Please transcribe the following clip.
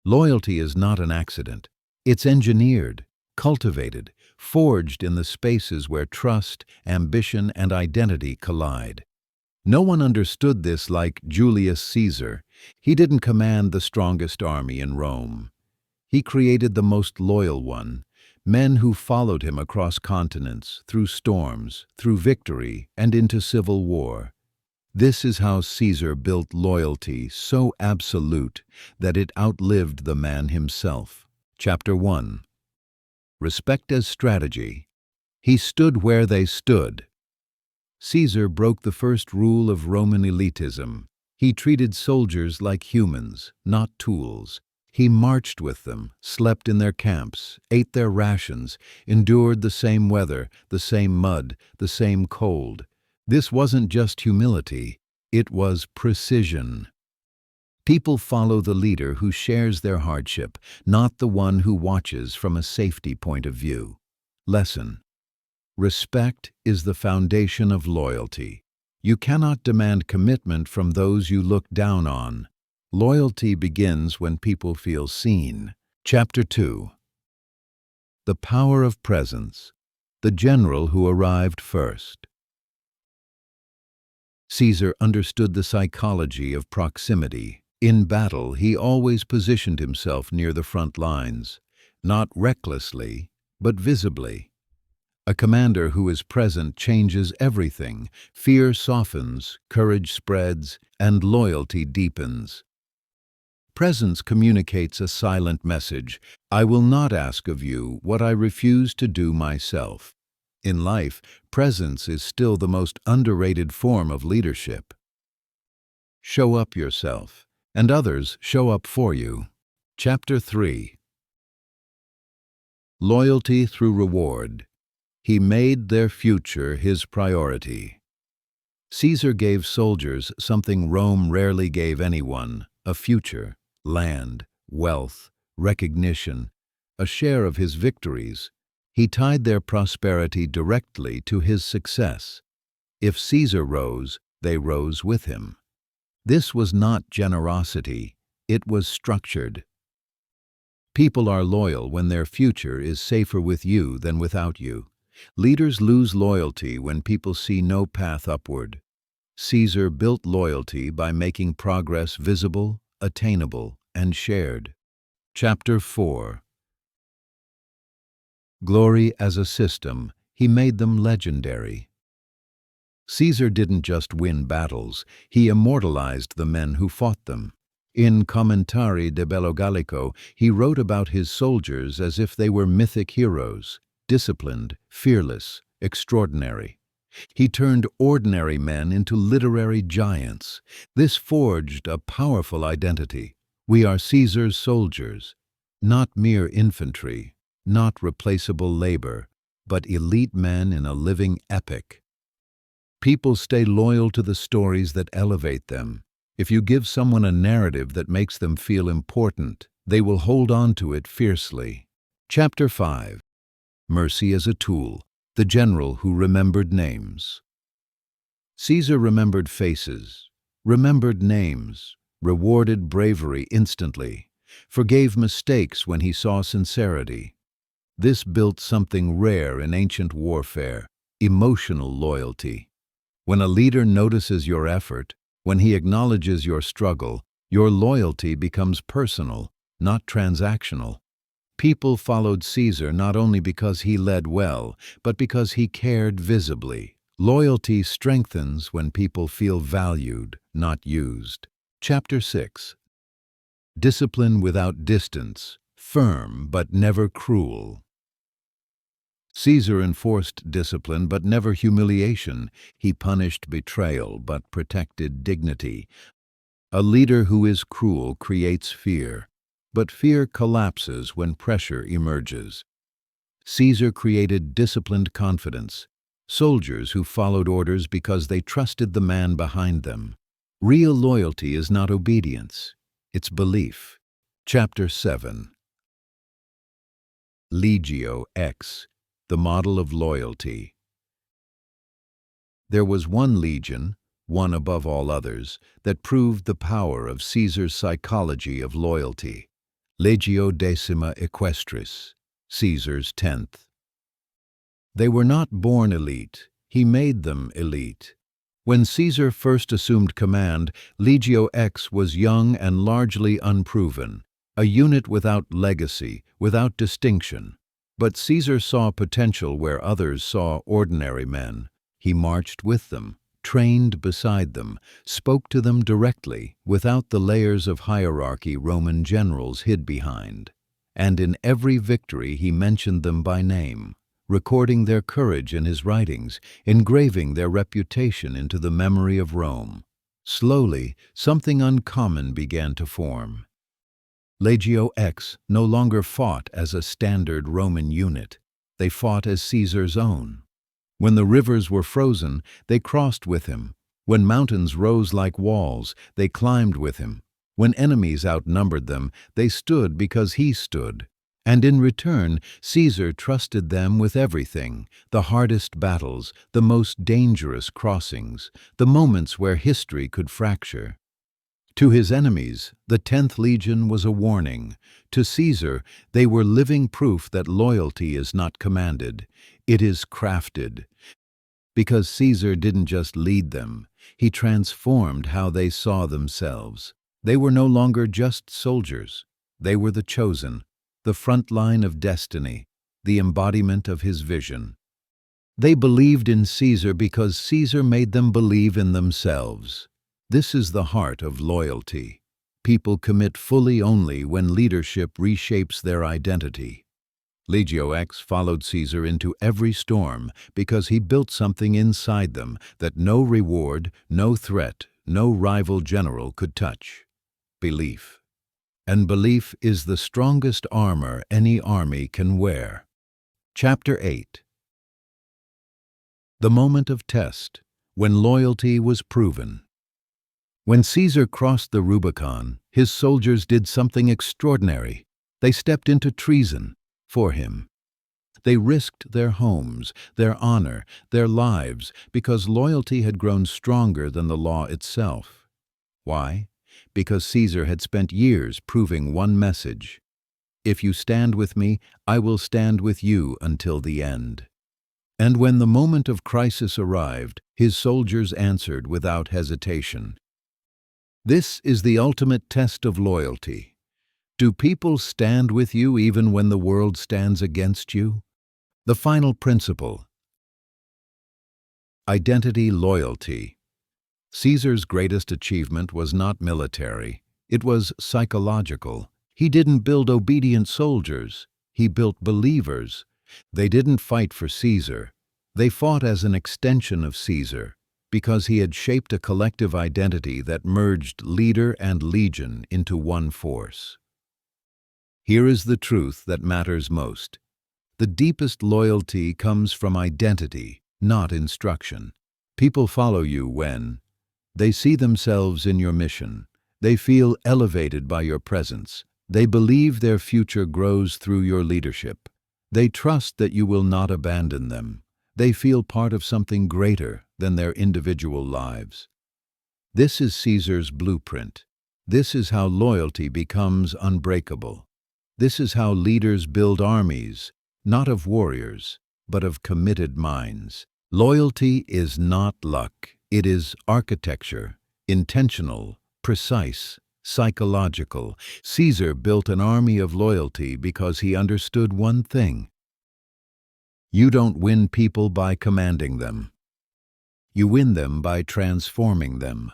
Loyalty is not an accident. It's engineered, cultivated, forged in the spaces where trust, ambition, and identity collide. No one understood this like Julius Caesar. He didn't command the strongest army in Rome. He created the most loyal one, men who followed him across continents, through storms, through victory, and into civil war. This is how Caesar built loyalty so absolute that it outlived the man himself. Chapter 1. Respect as strategy. He stood where they stood. Caesar broke the first rule of Roman elitism. He treated soldiers like humans, not tools. He marched with them, slept in their camps, ate their rations, endured the same weather, the same mud, the same cold. This wasn't just humility, it was precision. People follow the leader who shares their hardship, not the one who watches from a safety point of view. Lesson: respect is the foundation of loyalty. You cannot demand commitment from those you look down on. Loyalty begins when people feel seen. Chapter 2. The power of presence. The general who arrived first. Caesar understood the psychology of proximity. In battle, he always positioned himself near the front lines, not recklessly, but visibly. A commander who is present changes everything. Fear softens, courage spreads, and loyalty deepens. Presence communicates a silent message: I will not ask of you what I refuse to do myself. In life, presence is still the most underrated form of leadership. Show up yourself, and others show up for you. Chapter 3. Loyalty through reward. He made their future his priority. Caesar gave soldiers something Rome rarely gave anyone: a future, land, wealth, recognition, a share of his victories. He tied their prosperity directly to his success. If Caesar rose, they rose with him. This was not generosity, it was structured. People are loyal when their future is safer with you than without you. Leaders lose loyalty when people see no path upward. Caesar built loyalty by making progress visible, attainable, and shared. Chapter 4. Glory as a system. He made them legendary. Caesar didn't just win battles, he immortalized the men who fought them. In Commentari de Bello Gallico, he wrote about his soldiers as if they were mythic heroes, disciplined, fearless, extraordinary. He turned ordinary men into literary giants. This forged a powerful identity. We are Caesar's soldiers, not mere infantry, not replaceable labor, but elite men in a living epic. People stay loyal to the stories that elevate them. If you give someone a narrative that makes them feel important, they will hold on to it fiercely. Chapter 5. Mercy as a tool. The general who remembered names. Caesar remembered faces, remembered names, rewarded bravery instantly, forgave mistakes when he saw sincerity. This built something rare in ancient warfare: emotional loyalty. When a leader notices your effort, when he acknowledges your struggle, your loyalty becomes personal, not transactional. People followed Caesar not only because he led well, but because he cared visibly. Loyalty strengthens when people feel valued, not used. Chapter 6. Discipline without distance. Firm but never cruel. Caesar enforced discipline but never humiliation. He punished betrayal but protected dignity. A leader who is cruel creates fear, but fear collapses when pressure emerges. Caesar created disciplined confidence, soldiers who followed orders because they trusted the man behind them. Real loyalty is not obedience, it's belief. Chapter 7. Legio X, the model of loyalty. There was one legion, one above all others, that proved the power of Caesar's psychology of loyalty: Legio Decima Equestris, Caesar's 10th. They were not born elite, he made them elite. When Caesar first assumed command, Legio X was young and largely unproven, a unit without legacy, without distinction. But Caesar saw potential where others saw ordinary men. He marched with them, trained beside them, spoke to them directly, without the layers of hierarchy Roman generals hid behind. And in every victory he mentioned them by name, recording their courage in his writings, engraving their reputation into the memory of Rome. Slowly, something uncommon began to form. Legio X no longer fought as a standard Roman unit. They fought as Caesar's own. When the rivers were frozen, they crossed with him. When mountains rose like walls, they climbed with him. When enemies outnumbered them, they stood because he stood. And in return, Caesar trusted them with everything, the hardest battles, the most dangerous crossings, the moments where history could fracture. To his enemies, the 10th Legion was a warning. To Caesar, they were living proof that loyalty is not commanded, it is crafted. Because Caesar didn't just lead them, he transformed how they saw themselves. They were no longer just soldiers. They were the chosen, the front line of destiny, the embodiment of his vision. They believed in Caesar because Caesar made them believe in themselves. This is the heart of loyalty. People commit fully only when leadership reshapes their identity. Legio X followed Caesar into every storm because he built something inside them that no reward, no threat, no rival general could touch: belief. And belief is the strongest armor any army can wear. Chapter 8. The moment of test, when loyalty was proven. When Caesar crossed the Rubicon, his soldiers did something extraordinary. They stepped into treason for him. They risked their homes, their honor, their lives, because loyalty had grown stronger than the law itself. Why? Because Caesar had spent years proving one message: if you stand with me, I will stand with you until the end. And when the moment of crisis arrived, his soldiers answered without hesitation. This is the ultimate test of loyalty. Do people stand with you even when the world stands against you? The final principle. Identity loyalty. Caesar's greatest achievement was not military, it was psychological. He didn't build obedient soldiers, he built believers. They didn't fight for Caesar, they fought as an extension of Caesar, because he had shaped a collective identity that merged leader and legion into one force. Here is the truth that matters most. The deepest loyalty comes from identity, not instruction. People follow you when they see themselves in your mission, they feel elevated by your presence, they believe their future grows through your leadership, they trust that you will not abandon them, they feel part of something greater than their individual lives. This is Caesar's blueprint. This is how loyalty becomes unbreakable. This is how leaders build armies, not of warriors, but of committed minds. Loyalty is not luck. It is architecture, intentional, precise, psychological. Caesar built an army of loyalty because he understood one thing: you don't win people by commanding them. You win them by transforming them.